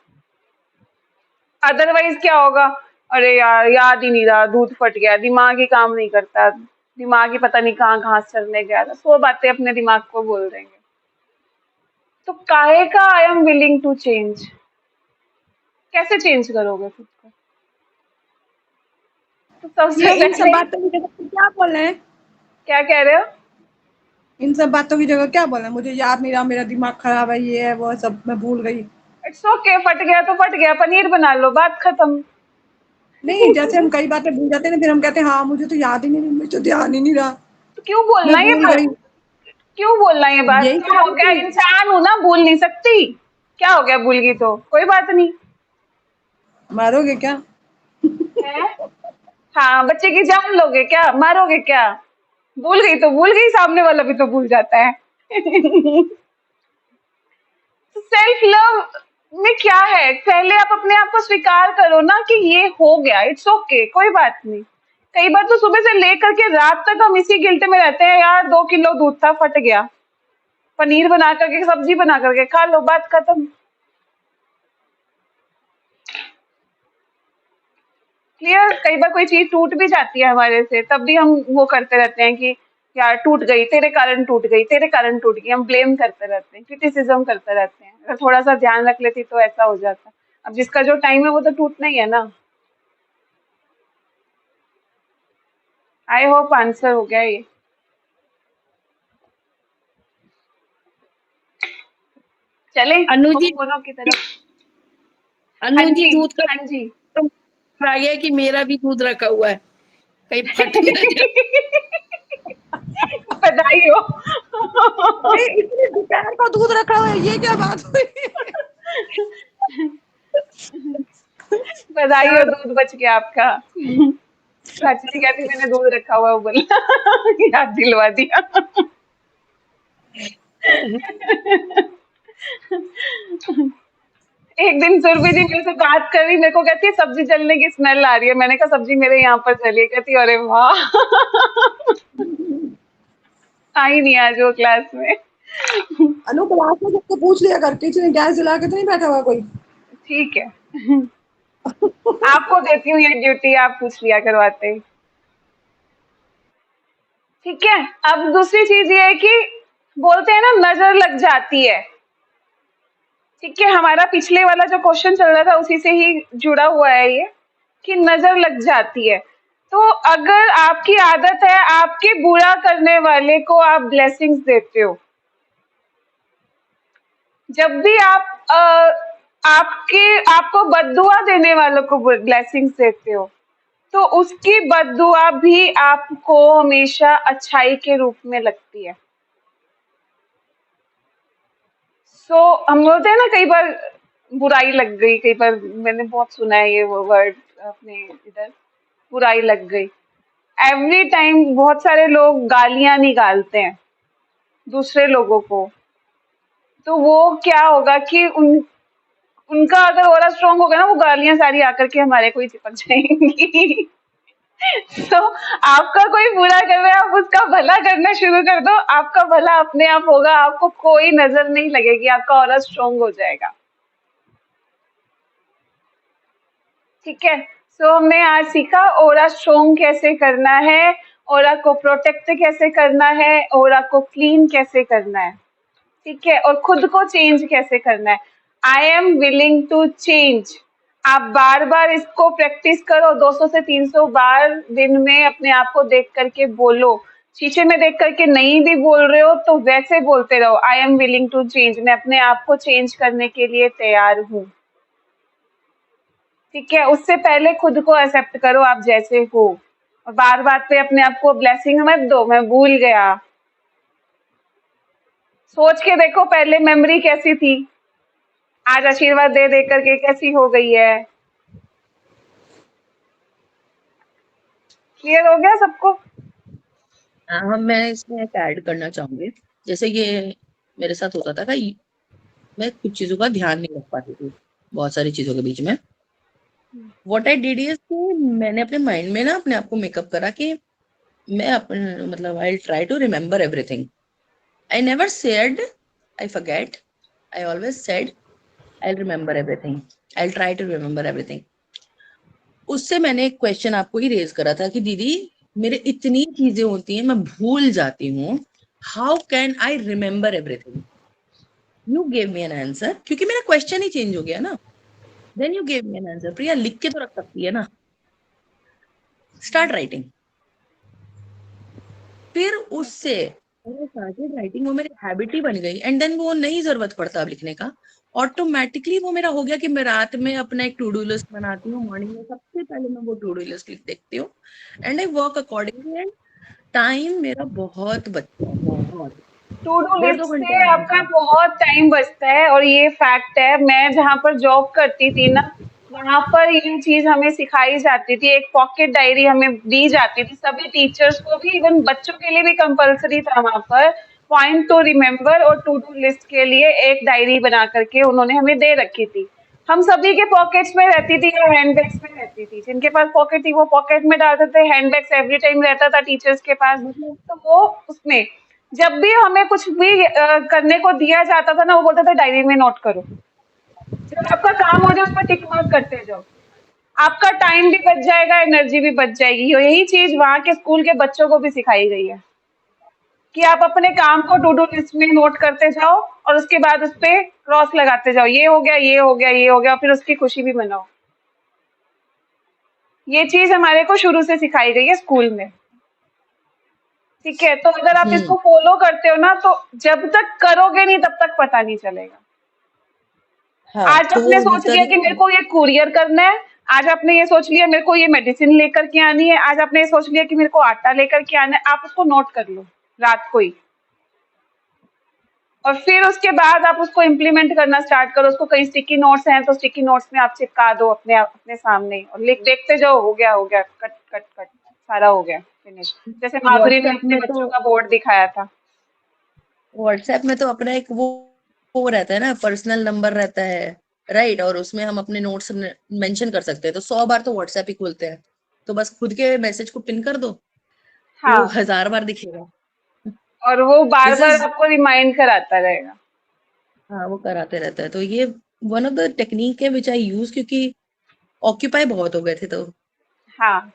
अदरवाइज क्या होगा, अरे यार याद ही नहीं रहा, दूध फट गया, दिमाग ही काम नहीं करता, दिमाग ही पता नहीं कहाँ घास चरने गया था, सो बातें अपने दिमाग को बोल देंगे। तो काहे का I am willing to change, कैसे चेंज करोगे खुद को? तो सबसे ये इन सब पहले बातों की जगह पे क्या बोल रहे हैं? क्या कह रहे हो? इन सब बातों की जगह क्या बोल रहे हैं? मुझे याद नहीं रहा, मेरा दिमाग खराब है, ये है वो है, सब मैं भूल गई। इट्स ओके, फट गया तो फट गया, पनीर बना लो, बात खत्म। नहीं, जैसे हम कई बातें भूल जाते हैं ना, फिर हम कहते हैं हाँ मुझे तो याद ही नहीं, मुझे तो ध्यान ही नहीं रहा, तो क्यों बोलना मैं ये भूल बात, गई। क्यों बोलना ये बात, यही क्या कह हो रही गया, थी। इंसान हूं ना, भूल नहीं सकती, क्या हो गया, भूल गई तो कोई बात नहीं मारोगे क्या? है। हाँ, बच्चे की जान लोगे क्या, मारोगे क्या? भूल गई तो भूल गई, सामने वाला भी तो भूल जाता है। सेल्फ लव में क्या है, पहले आप अपने आप को स्वीकार करो ना कि ये हो गया, इट्स ओके, कोई बात नहीं। कई बार तो सुबह से लेकर के रात तक हम इसी गिल्ट में रहते हैं, यार 2 किलो दूध था फट गया, पनीर बना करके, सब्जी बना करके खा लो, बात खत्म। क्लियर। कई बार कोई चीज टूट भी जाती है हमारे से, तब भी हम वो करते रहते हैं कि यार टूट गई, तेरे कारण टूट गई, तेरे कारण टूट गई, हम ब्लेम करते रहते हैं, क्रिटिसिज्म करते रहते हैं। अगर थोड़ा सा ध्यान रख लेती तो ऐसा हो जाता। अब जिसका जो टाइम है वो तो टूटना ही है ना। आई होप आंसर हो गया ये। चले अनु जी, दोनों की तरफ। हाँ अनु जी जी, दूध का हाँ जी। तो आ गया कि मेरा भी दूध रखा हुआ है, कहीं फट ना जाए। बधाई हो। अरे इतने दोपहर का दूध रखा हुआ है, ये क्या बात हुई? बधाई हो, दूध बच गया आपका। चाची जी कहती मैंने दूध रखा हुआ है, वो बोला याद दिलवा दिया। एक दिन सुरभि जी मेरे से बात कर रही, मेरे को कहती है सब्जी जलने की स्मेल आ रही है। मैंने कहा सब्जी मेरे यहाँ पर जली है। कहती अरे वाह। आई नहीं आज वो क्लास में। अनु क्लास में सबको पूछ लिया कर, किचन में गैस जला के तो नहीं बैठा हुआ कोई? ठीक है। आपको देती हूँ ये ड्यूटी, आप पूछ लिया करवाते हैं। ठीक है। अब दूसरी चीज ये है कि बोलते हैं ना नजर लग जाती है। ठीक है, हमारा पिछले वाला जो क्वेश्चन चल रहा था उसी से ही जुड़ा हुआ है ये, कि नजर लग जाती है। तो अगर आपकी आदत है आपके बुरा करने वाले को आप ब्लेसिंग्स देते हो, जब भी आप आपको बद्दुआ देने वालों को ब्लेसिंग्स देते हो, तो उसकी बद्दुआ भी आपको हमेशा अच्छाई के रूप में लगती है। सो हम बोलते हैं ना कई बार बुराई लग गई, कई बार मैंने बहुत सुना है ये वर्ड अपने इधर, बुराई लग गई। एवरी टाइम बहुत सारे लोग गालियां निकालते हैं दूसरे लोगों को, तो वो क्या होगा कि उनका अगर ऑरा स्ट्रांग होगा ना, वो गालियां सारी आकर के हमारे को ही चिपक जाएंगी। तो आपका कोई बुरा कर रहा है, आप उसका भला करना शुरू कर दो, आपका भला अपने आप होगा, आपको कोई नजर नहीं लगेगी, आपका ऑरा स्ट्रांग हो जाएगा। ठीक है। सो हमने आज सीखा ऑरा स्ट्रांग कैसे करना है, ऑरा को प्रोटेक्ट कैसे करना है, ऑरा को क्लीन कैसे करना है। ठीक है, और खुद को चेंज कैसे करना है। I am willing to change. आप बार बार इसको प्रैक्टिस करो, 200 से 300 बार दिन में अपने आप को देख करके बोलो। शीशे में देख करके नहीं भी बोल रहे हो तो वैसे बोलते रहो, I am willing to change, मैं अपने आप को चेंज करने के लिए तैयार हूँ। ठीक है, उससे पहले खुद को एक्सेप्ट करो आप जैसे हो, और बार बार पे अपने आप को ब्लेसिंग मत दो, मैं भूल गया। सोच के देखो पहले मेमोरी कैसी थी, आज आशीर्वाद दे दे करके कैसी हो गई है। क्लियर हो गया सबको? हाँ, मैं इसमें एक ऐड करना चाहूंगी। जैसे ये मेरे साथ होता था कि मैं कुछ चीजों का ध्यान नहीं रख पाती थी, बहुत सारी चीजों के बीच में। व्हाट आई डिड इज कि मैंने अपने माइंड में ना अपने आप को मेकअप करा कि मैं अपने मतलब I try to remember everything. I never said I forget, I always said I remember everything, I try to remember everything. उससे मैंने एक क्वेश्चन आपको ही रेज करा था कि दीदी मेरे इतनी चीजें होती हैं, मैं भूल जाती हूँ, how can I remember everything? You gave me an answer, क्योंकि मेरा क्वेश्चन ही चेंज हो गया ना। Then you gave me an answer. Priya लिख के तो रख सकती है ना, स्टार्ट राइटिंग। फिर उससे स्टार्टेड राइटिंग, वो मेरी हैबिट ही बन गई। एंड देन वो नहीं जरूरत पड़ता अब लिखने का, ऑटोमेटिकली वो मेरा हो गया कि मैं रात में अपना एक टू डू लिस्ट बनाती हूँ, मॉर्निंग में सबसे पहले मैं वो टू डू लिस्ट देखती हूँ and I work accordingly. And time मेरा बहुत बचता है, बहुत। टू डू 1.5-2 लिस्ट घंटे से आराम आपका से। बहुत टाइम बचता है, और ये फैक्ट है। मैं जहाँ पर जॉब करती थी ना, वहां पर ये चीज हमें सिखाई जाती थी। एक पॉकेट डायरी हमें दी जाती थी, सभी टीचर्स को भी, इवन बच्चों के लिए भी कंपलसरी था वहां पर। पॉइंट टू रिमेम्बर और टू डू लिस्ट के लिए एक डायरी बना करके उन्होंने हमें दे रखी थी। हम सभी के पॉकेट्स में रहती थी या हैंडबैग्स में रहती थी। जिनके पास पॉकेट थी वो पॉकेट में डालते थे, हैंडबैग्स एवरी टाइम रहता था टीचर्स के पास। मतलब तो वो उसमें जब भी हमें कुछ भी करने को दिया जाता था ना, वो बोलता था डायरी में नोट करो, जब आपका काम हो जाए उस पर टिक मार्क करते जाओ। आपका टाइम भी बच जाएगा, एनर्जी भी बच जाएगी। यही चीज वहाँ के स्कूल के बच्चों को भी सिखाई गई है कि आप अपने काम को टू डू लिस्ट में नोट करते जाओ और उसके बाद उस पे क्रॉस लगाते जाओ, ये हो गया, ये हो गया, ये हो गया, फिर उसकी खुशी भी मनाओ। ये चीज हमारे को शुरू से सिखाई गई है स्कूल में। ठीक है, तो अगर आप इसको फॉलो करते हो ना, तो जब तक करोगे नहीं तब तक पता नहीं चलेगा। हाँ आज तो आपने वो सोच गीता लिया कि दीदी मेरे को ये कुरियर करना है, आज आपने ये सोच लिया मेरे को ये मेडिसिन लेकर के आनी है, आज आपने ये सोच लिया कि मेरे को आटा लेकर के आना है, आप उसको नोट कर लो रात को ही, और फिर उसके बाद आप उसको इम्प्लीमेंट करना स्टार्ट करो। उसको कहीं स्टिकी नोट्स हैं तो स्टिकी नोट्स में आप चिपका दो अपने अपने सामने ही, और लिख देखते जाओ, हो गया, कट कट कट, सारा हो गया, फिनिश। जैसे माधुरी ने व्हाट्सएप अपने में बच्चों तो का बोर्ड दिखाया था। अपना एक वो रहता है ना, पर्सनल नंबर रहता है, राइट, और उसमें हम अपने नोट्स मेंशन कर सकते हैं। तो 100 बार तो व्हाट्सएप ही खोलते हैं, तो बस खुद के मैसेज को पिन कर दो, वो हाँ, 1000 बार दिखेगा। और वो बार दिस बार इज आपको रिमाइंड कराता रहेगा। हाँ, वो कराते रहता है। तो ये वन ऑफ द टेक्निक है विच आई यूज, क्योंकि ऑक्यूपाई बहुत हो गए थे तो। हाँ,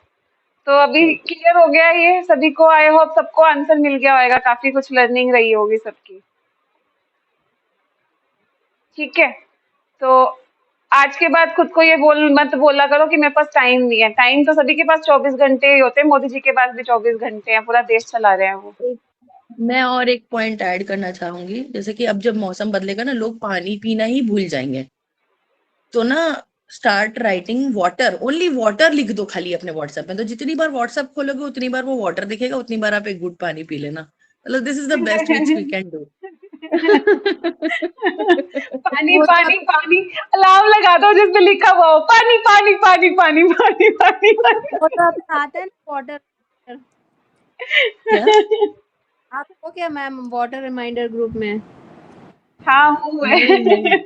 तो अभी क्लियर हो गया ये सभी को, आई होप सबको आंसर मिल गया होगा, काफी कुछ लर्निंग रही होगी सबकी। ठीक है, तो आज के बाद खुद को ये मत बोला करो कि मेरे पास टाइम नहीं है। टाइम तो सभी के पास 24 घंटे ही होते हैं, मोदी जी के पास भी 24 घंटे हैं, पूरा देश चला रहे हैं वो। मैं और एक पॉइंट ऐड करना चाहूंगी, जैसे कि अब जब मौसम बदलेगा ना, लोग पानी पीना ही भूल जाएंगे। तो ना, start writing water, only water लिख दो खाली अपने व्हाट्सएप में। तो जितनी बार व्हाट्सएप खोलोगे उतनी बार वो वाटर दिखेगा, उतनी बार आप एक घूंट पानी पी लेना। मतलब this is the best which we can do. पानी वो तो पानी पानी, अलार्म लगा दो जिसमें लिखा हुआ हो पानी पानी पानी पानी पानी पानी पानी। वो तो अभी आता है ना वाटर। क्या? आप हो क्या मैम वाटर रिमाइंडर ग्रुप में? हाँ हूँ नहीं नहीं, मैं।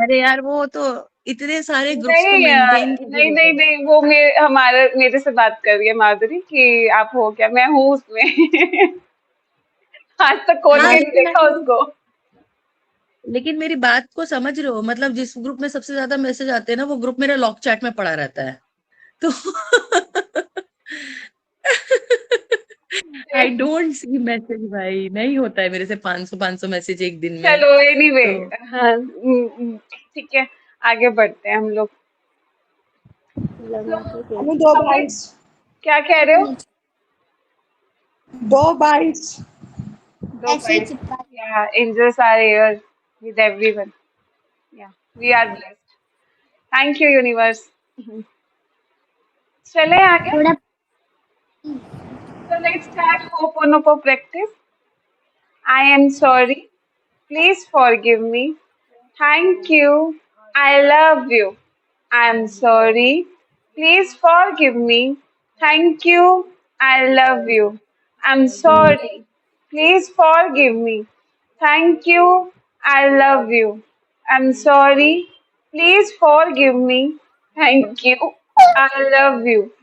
अरे यार वो तो इतने सारे ग्रुप्स को नहीं मेंटेन नहीं नहीं नहीं, वो मेरे से बात कर रही है माधुरी कि आप हो क्या, मैं हूँ उसमें। आज तक खोल हाँ के नहीं देखा उसको। लेकिन मेरी बात को समझ रहे हो? मतलब जिस ग्रुप में सबसे ज्यादा मैसेज आते हैं ना, वो ग्रुप मेरा लॉक चैट में पड़ा रहता है। तो आई डोंट सी मैसेज भाई, नहीं होता है मेरे से 500 मैसेज एक दिन में। चलो एनीवे, तो हाँ ठीक है, आगे बढ़ते हैं हम लोग। हमें 2 हमने बाइट्स, क्या कह रहे हो? 2 bytes. 2 points. Yeah, angels are here with everyone. Yeah, we are blessed. Thank you, universe. चले आगे. So let's start Ho'oponopo practice. I am sorry. Please forgive me. Thank you. I love you. I am sorry. Please forgive me. Thank you. I love you. I'm sorry. Please forgive me. Thank you. I love you. I'm sorry. Please forgive me. Thank you. I love you.